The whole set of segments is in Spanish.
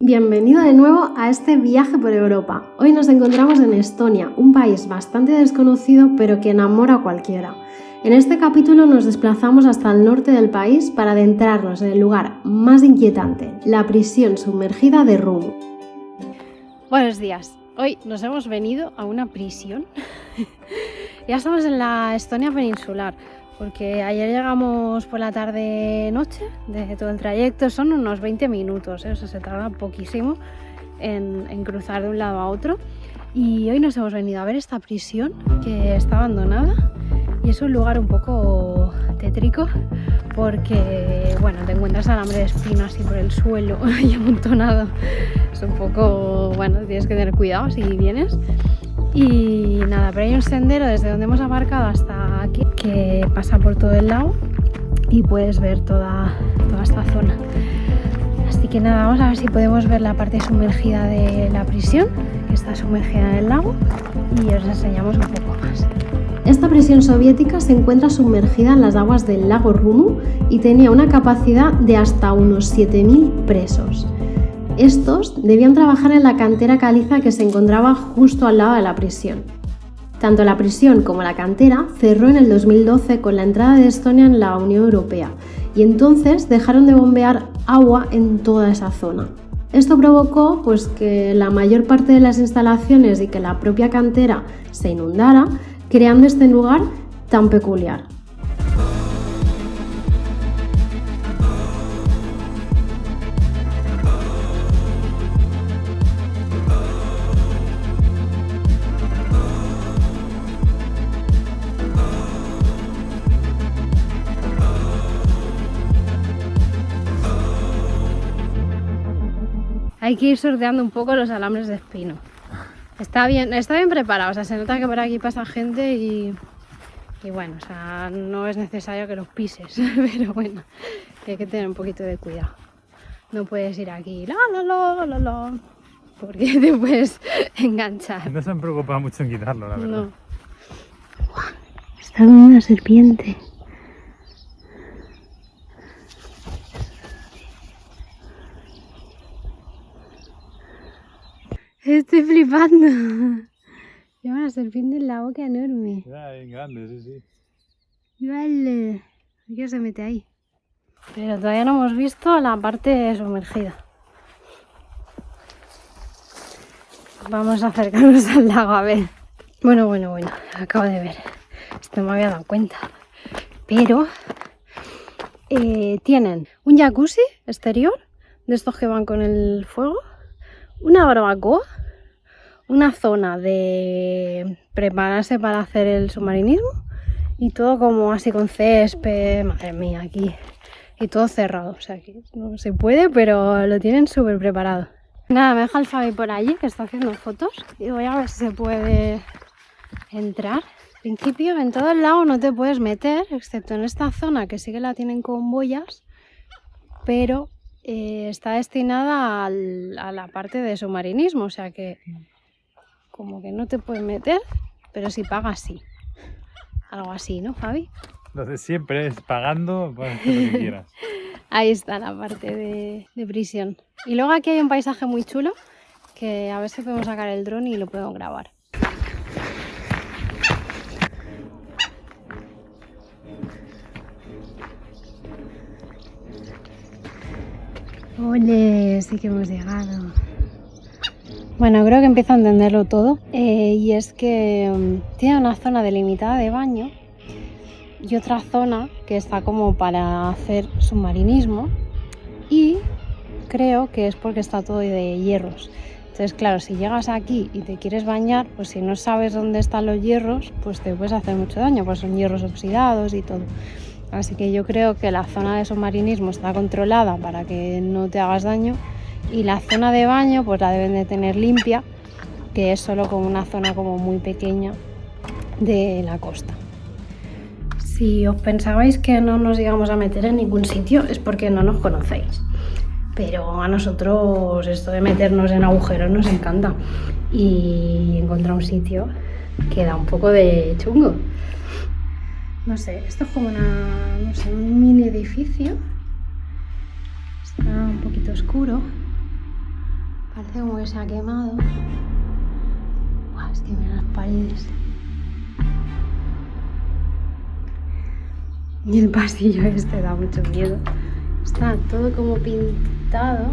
Bienvenido de nuevo a este viaje por Europa. Hoy nos encontramos en Estonia, un país bastante desconocido pero que enamora a cualquiera. En este capítulo nos desplazamos hasta el norte del país para adentrarnos en el lugar más inquietante, la prisión sumergida de Rummu. Buenos días. Hoy nos hemos venido a una prisión. Ya estamos en la Estonia peninsular, porque ayer llegamos por la tarde-noche de todo el trayecto. Son unos 20 minutos, o sea, se tarda poquísimo en cruzar de un lado a otro. Y hoy nos hemos venido a ver esta prisión que está abandonada y es un lugar un poco tétrico porque, bueno, te encuentras alambre de espino así por el suelo y amontonado. Es un poco, bueno, tienes que tener cuidado si vienes. Y nada, pero hay un sendero desde donde hemos aparcado hasta aquí que pasa por todo el lago y puedes ver toda esta zona. Así que nada, vamos a ver si podemos ver la parte sumergida de la prisión, que está sumergida en el lago, y os enseñamos un poco más. Esta prisión soviética se encuentra sumergida en las aguas del lago Rummu y tenía una capacidad de hasta unos 7.000 presos. Estos debían trabajar en la cantera caliza que se encontraba justo al lado de la prisión. Tanto la prisión como la cantera cerró en el 2012 con la entrada de Estonia en la Unión Europea y entonces dejaron de bombear agua en toda esa zona. Esto provocó que la mayor parte de las instalaciones y que la propia cantera se inundara, creando este lugar tan peculiar. Hay que ir sorteando un poco los alambres de espino. Está bien preparado, o sea, se nota que por aquí pasa gente y bueno, o sea, no es necesario que los pises, pero bueno, hay que tener un poquito de cuidado. No puedes ir aquí, porque te puedes enganchar. No se han preocupado mucho en quitarlo, la verdad. No. Está como una serpiente. Estoy flipando. Lleva una serpiente en la boca enorme. Ya, es grande, sí, sí. Vale. ¿Qué se mete ahí? Pero todavía no hemos visto la parte sumergida. Vamos a acercarnos al lago a ver. Bueno. Acabo de ver. Esto me había dado cuenta. Pero tienen un jacuzzi exterior, de estos que van con el fuego, una barbacoa, una zona de prepararse para hacer el submarinismo y todo como así con césped, madre mía, aquí, y todo cerrado, o sea que no se puede, pero lo tienen súper preparado. Nada, me deja el Fabi por allí que está haciendo fotos y voy a ver si se puede entrar. En principio en todo el lago no te puedes meter, excepto en esta zona que sí que la tienen con boyas, pero está destinada a la parte de submarinismo, o sea que como que no te puedes meter, pero si pagas sí. Algo así, ¿no, Fabi? Lo de siempre es pagando, puedes hacer lo que quieras. Ahí está la parte de prisión. Y luego aquí hay un paisaje muy chulo, que a ver si podemos sacar el dron y lo podemos grabar. ¡Ole! Sí que hemos llegado. Bueno, creo que empiezo a entenderlo todo. Y es que tiene una zona delimitada de baño y otra zona que está como para hacer submarinismo. Y creo que es porque está todo de hierros. Entonces, claro, si llegas aquí y te quieres bañar, pues si no sabes dónde están los hierros, pues te puedes hacer mucho daño, pues son hierros oxidados y todo. Así que yo creo que la zona de submarinismo está controlada para que no te hagas daño y la zona de baño pues la deben de tener limpia, que es solo como una zona como muy pequeña de la costa. Si os pensabais que no nos íbamos a meter en ningún sitio es porque no nos conocéis. Pero a nosotros esto de meternos en agujeros nos encanta y encontrar un sitio que da un poco de chungo. No sé, esto es como un mini edificio. Está un poquito oscuro. Parece como que se ha quemado. Buah, es que mira las paredes. Y el pasillo este da mucho miedo. Está todo como pintado.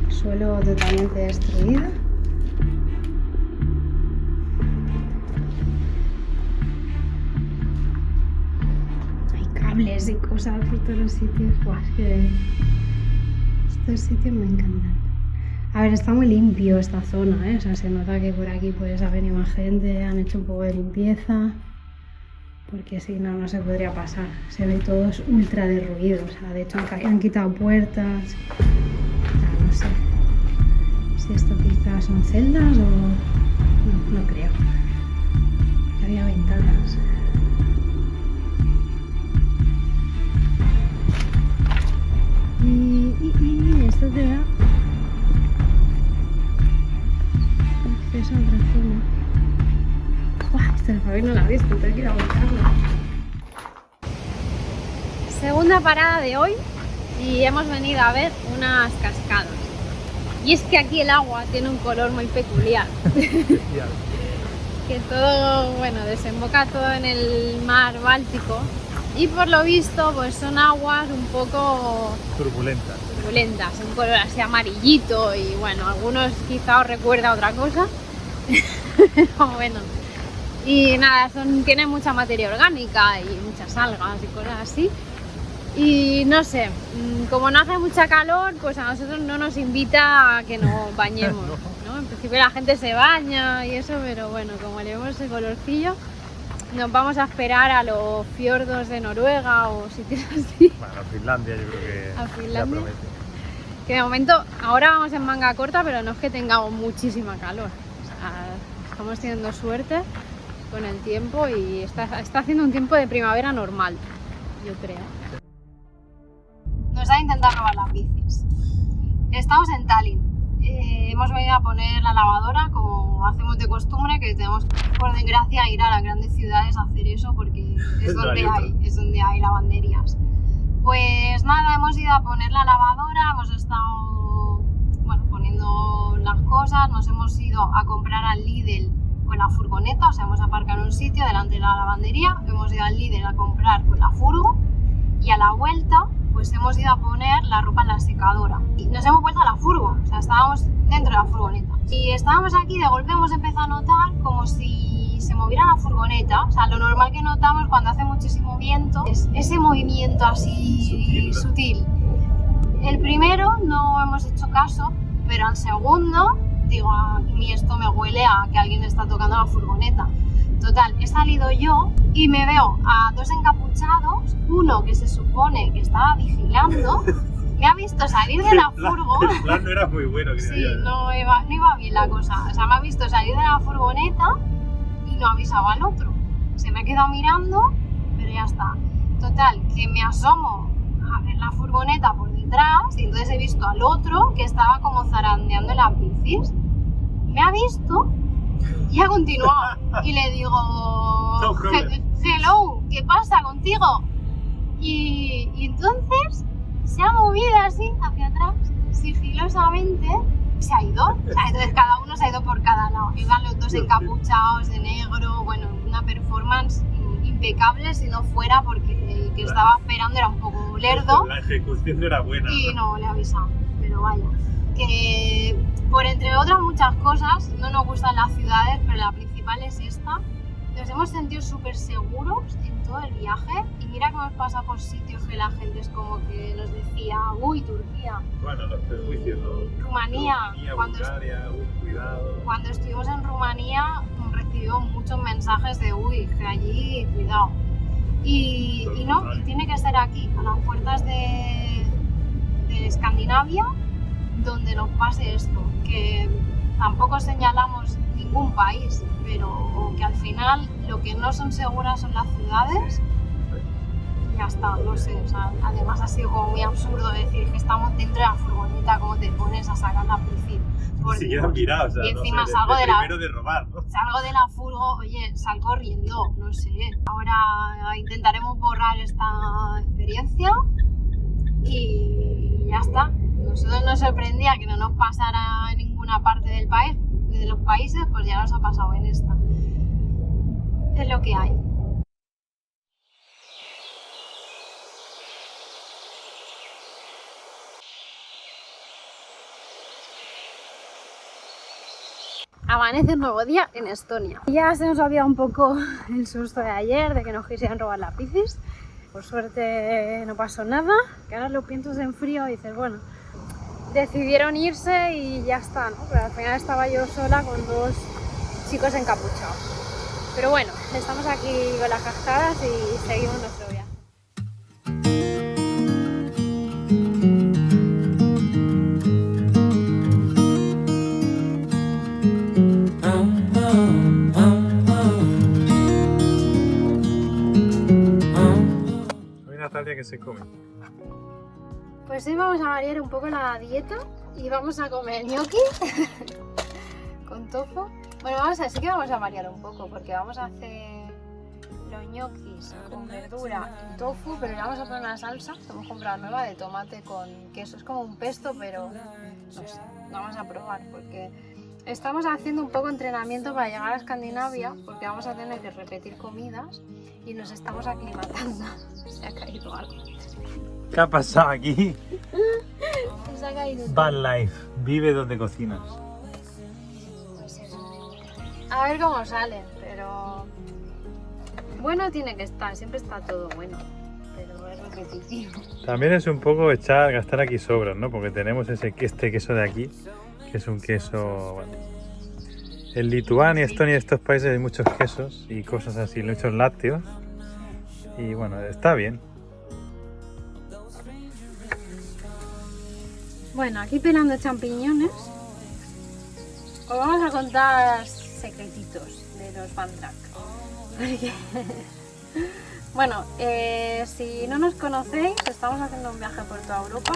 Suelo totalmente destruido. Hay cables y cosas por todos los sitios. Buah, es que estos sitios me encantan. A ver, está muy limpio esta zona, ¿eh? O sea, se nota que por aquí pues ha venido más gente, han hecho un poco de limpieza, porque si no, no se podría pasar. Se ve todo ultra derruido, o sea, de hecho han quitado puertas, o sea, no sé si esto quizás son celdas o... no creo, porque había ventanas. Y esto te da acceso a otra zona. ¡Buah! Esta Fabi no la ha visto, tengo que ir a buscarla. Segunda parada de hoy y hemos venido a ver unas cascadas. Y es que aquí el agua tiene un color muy peculiar. Que todo, bueno, desemboca todo en el mar Báltico. Y por lo visto, pues son aguas un poco turbulentas, un color así amarillito y bueno, algunos quizá os recuerda a otra cosa. Pero bueno, y nada, tienen mucha materia orgánica y muchas algas y cosas así. Y no sé, como no hace mucha calor, pues a nosotros no nos invita a que nos bañemos, ¿no? En principio la gente se baña y eso, pero bueno, como le vemos ese colorcillo, nos vamos a esperar a los fiordos de Noruega o sitios así. Bueno, a Finlandia yo creo que a Finlandia. ya promete. Que de momento, ahora vamos en manga corta, pero no es que tengamos muchísima calor. O sea, estamos teniendo suerte con el tiempo y está haciendo un tiempo de primavera normal, yo creo. Nos ha intentado robar las bicis. Estamos en Tallinn. Hemos venido a poner la lavadora como hacemos de costumbre, que tenemos por desgracia ir a las grandes ciudades a hacer eso porque es donde hay lavanderías. Pues nada, hemos ido a poner la lavadora, hemos estado poniendo las cosas, nos hemos ido a comprar al Lidl con la furgoneta, o sea, hemos aparcado en un sitio delante de la lavandería, hemos ido al Lidl a comprar con la furgo y a la vuelta pues hemos ido a poner la ropa en la secadora y nos hemos vuelto a la furgo, o sea, estábamos dentro de la furgoneta y estábamos aquí y de golpe hemos empezado a notar como si se moviera la furgoneta, o sea, lo normal que notamos cuando hace muchísimo viento es ese movimiento así sutil. El primero no hemos hecho caso, pero al segundo digo, a mí esto me huele a que alguien está tocando la furgoneta. Total, he salido yo y me veo a dos encapuchados, uno que se supone que estaba vigilando, me ha visto salir de la furgo. El plan no era muy bueno, creo. Sí, no iba bien la cosa. O sea, me ha visto salir de la furgoneta y no avisaba al otro. Se me ha quedado mirando, pero ya está. Total, que me asomo a ver la furgoneta por detrás y entonces he visto al otro que estaba como zarandeando en las bicis. Me ha visto y ha continuado. Y le digo, hello, ¿qué pasa contigo? Y entonces se ha movido así hacia atrás, sigilosamente, se ha ido. O sea, entonces cada uno se ha ido por cada lado. Iban los dos encapuchados de negro, bueno, una performance impecable si no fuera porque el que estaba esperando era un poco lerdo. La ejecución no era buena. Y no le he avisado, pero vaya. Que por entre otras muchas cosas, no nos gustan las ciudades, pero la principal es esta. Nos hemos sentido súper seguros en todo el viaje y mira que hemos pasado por sitios que la gente es como que nos decía, uy, Turquía. Bueno, los prejuicios, ¿no? Rumanía, Bulgaria, cuidado. Cuando estuvimos en Rumanía recibimos muchos mensajes de, uy, que allí, cuidado. Y no, y tiene que ser aquí, a las puertas de Escandinavia, donde nos pase esto, que tampoco señalamos ningún país, pero que al final lo que no son seguras son las ciudades. Ya está, no sé, o sea, además ha sido como muy absurdo decir que estamos dentro de la furgoneta, como te pones a sacar la bici. Ni siquiera han mirado, o sea, y no encima sé, salgo de la... primero de robar, ¿no? Salgo de la furgo, oye, sal corriendo, no sé. Ahora intentaremos borrar esta experiencia y ya está. Nosotros nos sorprendía que no nos pasara en ninguna parte del país, de los países, pues ya nos ha pasado en esta. Es lo que hay. Amanece un nuevo día en Estonia. Ya se nos había un poco el susto de ayer de que nos quisieran robar lápices. Por suerte no pasó nada, que ahora lo piensas en frío y dices, bueno, decidieron irse y ya está, ¿no? Pero al final estaba yo sola con dos chicos encapuchados. Pero bueno, estamos aquí con las cascadas y seguimos nuestro viaje. Natalia, que se come. Pues hoy vamos a variar un poco la dieta y vamos a comer gnocchi con tofu. Bueno, sí que vamos a variar un poco porque vamos a hacer los gnocchis con verdura y tofu, pero le vamos a poner una salsa que hemos comprado nueva de tomate con queso. Es como un pesto, pero no sé, vamos a probar porque estamos haciendo un poco entrenamiento para llegar a Escandinavia porque vamos a tener que repetir comidas y nos estamos aclimatando. Se ha caído algo. ¿Qué ha pasado aquí? Se ha caído. Van Life, vive donde cocinas. Pues eso. A ver cómo salen, pero bueno tiene que estar, siempre está todo bueno, pero es repetitivo. También es un poco gastar aquí sobras, ¿no? Porque tenemos este queso de aquí, que es un queso, bueno, en Lituania, Estonia, estos países hay muchos quesos y cosas así, muchos lácteos. Y bueno, está bien. Bueno, aquí pelando champiñones, os vamos a contar secretitos de los Van Track. Bueno, si no nos conocéis, estamos haciendo un viaje por toda Europa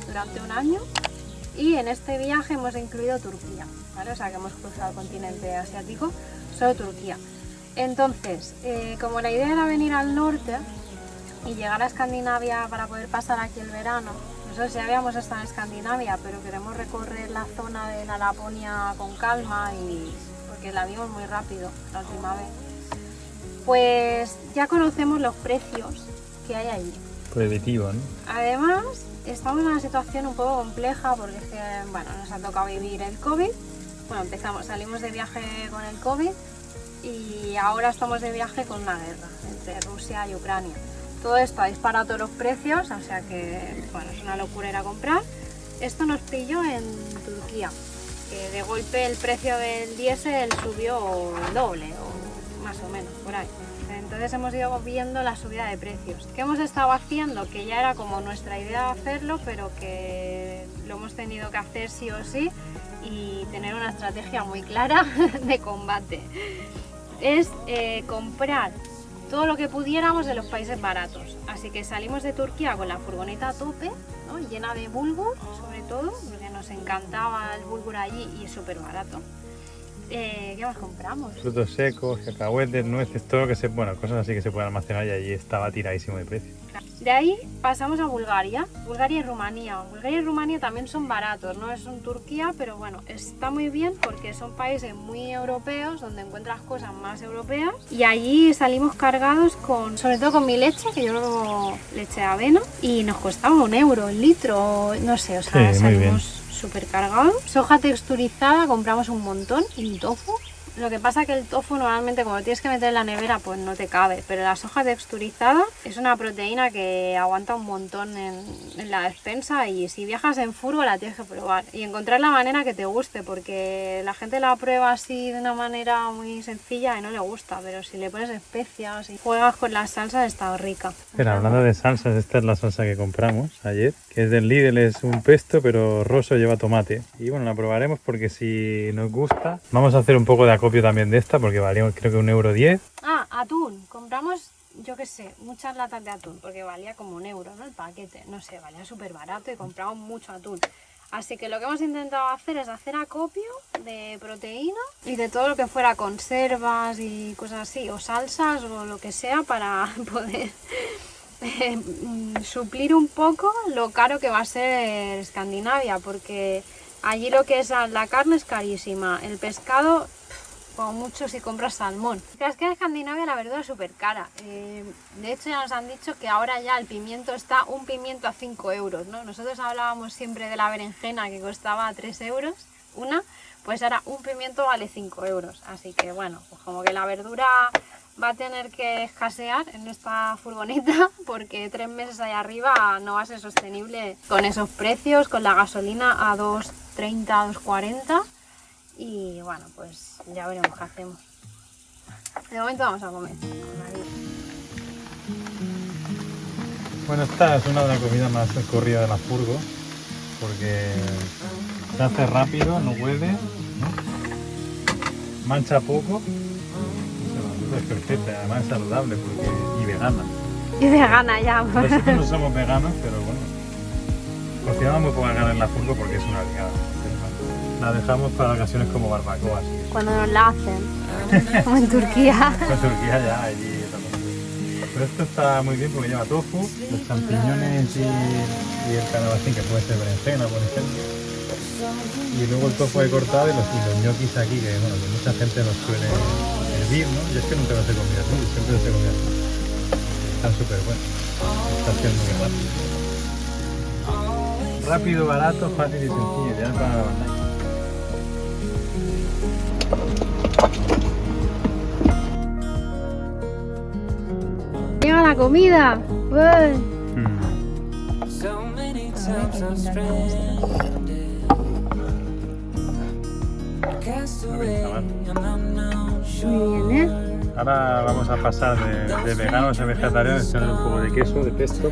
durante un año y en este viaje hemos incluido Turquía, ¿vale? O sea que hemos cruzado el continente asiático, solo Turquía. Entonces, como la idea era venir al norte y llegar a Escandinavia para poder pasar aquí el verano, nosotros ya habíamos estado en Escandinavia, pero queremos recorrer la zona de la Laponia con calma y porque la vimos muy rápido la última vez. Pues ya conocemos los precios que hay allí. Prohibitivo, ¿no? Además, estamos en una situación un poco compleja porque es que, bueno, nos ha tocado vivir el COVID. Bueno, salimos de viaje con el COVID y ahora estamos de viaje con una guerra entre Rusia y Ucrania. Todo esto ha disparado todos los precios, o sea que, bueno, es una locura ir a comprar. Esto nos pilló en Turquía, que de golpe el precio del diésel subió el doble o más o menos, por ahí. Entonces hemos ido viendo la subida de precios. ¿Qué hemos estado haciendo? Que ya era como nuestra idea hacerlo, pero que lo hemos tenido que hacer sí o sí y tener una estrategia muy clara de combate. Es comprar todo lo que pudiéramos de los países baratos. Así que salimos de Turquía con la furgoneta a tope, ¿no? Llena de bulgur, sobre todo, porque nos encantaba el bulgur allí y es súper barato. ¿Qué más compramos? Frutos secos, cacahuetes, nueces, todo lo que se... Bueno, cosas así que se pueden almacenar y allí estaba tiradísimo de precio. De ahí pasamos a Bulgaria, Bulgaria y Rumanía. Bulgaria y Rumanía también son baratos, no es un Turquía, pero bueno, está muy bien porque son países muy europeos donde encuentras cosas más europeas y allí salimos cargados con, sobre todo con mi leche, que yo bebo leche de avena y nos costaba €1 el litro, no sé, o sea, sí, salimos súper cargados. Soja texturizada compramos un montón y tofu. Lo que pasa es que el tofu normalmente como lo tienes que meter en la nevera pues no te cabe, pero la soja texturizada es una proteína que aguanta un montón en la despensa y si viajas en furgo la tienes que probar y encontrar la manera que te guste porque la gente la prueba así de una manera muy sencilla y no le gusta, pero si le pones especias y juegas con las salsas está rica. Pero hablando de salsas, esta es la salsa que compramos ayer, que es del Lidl, es un pesto pero rosso, lleva tomate y bueno, la probaremos porque si nos gusta vamos a hacer un poco de acopio también de esta porque valía creo que €1.10. Ah, atún. Compramos, yo qué sé, muchas latas de atún porque valía como €1, ¿no? El paquete. No sé, valía súper barato y compramos mucho atún. Así que lo que hemos intentado hacer es hacer acopio de proteína y de todo lo que fuera conservas y cosas así, o salsas o lo que sea, para poder suplir un poco lo caro que va a ser Escandinavia, porque allí lo que es la carne es carísima, el pescado, como mucho si compras salmón. Es que en Escandinavia la verdura es súper cara. De hecho ya nos han dicho que ahora ya el pimiento está, un pimiento a 5 euros, ¿no? Nosotros hablábamos siempre de la berenjena que costaba 3 euros una, pues ahora un pimiento vale 5 euros. Así que bueno, pues como que la verdura va a tener que escasear en esta furgoneta, porque 3 meses allá arriba no va a ser sostenible con esos precios, con la gasolina a 2,30, 2,40. Y bueno, pues ya veremos qué hacemos. De momento vamos a comer. Bueno, esta es una de las comidas más corridas de la furgo, porque se hace rápido, no huele, ¿no? Mancha poco, es perfecta, además es saludable y vegana. Y vegana ya. Nosotros no somos veganos, pero bueno, cocinamos muy poca carne en la furgo porque es una ligada. La dejamos para ocasiones como barbacoa. Así. Cuando nos la hacen, como en Turquía. En Turquía ya, allí. Pero esto está muy bien porque lleva tofu, los champiñones y el calabacín, que puede ser berenjena, por ejemplo. Y luego el tofu ahí cortado y los ñoquis aquí, que bueno, que mucha gente los suele hervir, ¿no? Yo es que nunca los he comido así, siempre los he comido así. Están súper buenos. Está haciendo muy rápido. Rápido, barato, fácil y sencillo, ideal para la bandera. Llega la comida. Muy bien, ¿eh? Ahora vamos a pasar de veganos a vegetarianos, echando un poco de queso, de pesto.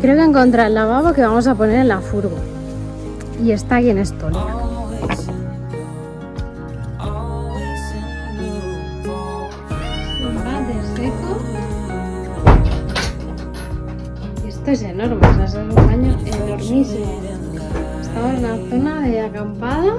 Creo que encontré el lavabo que vamos a poner en la furgo. Y está aquí en Estonia. Seco. Esto es enorme, o sea, es un baño enormísimo. Estamos en una zona de acampada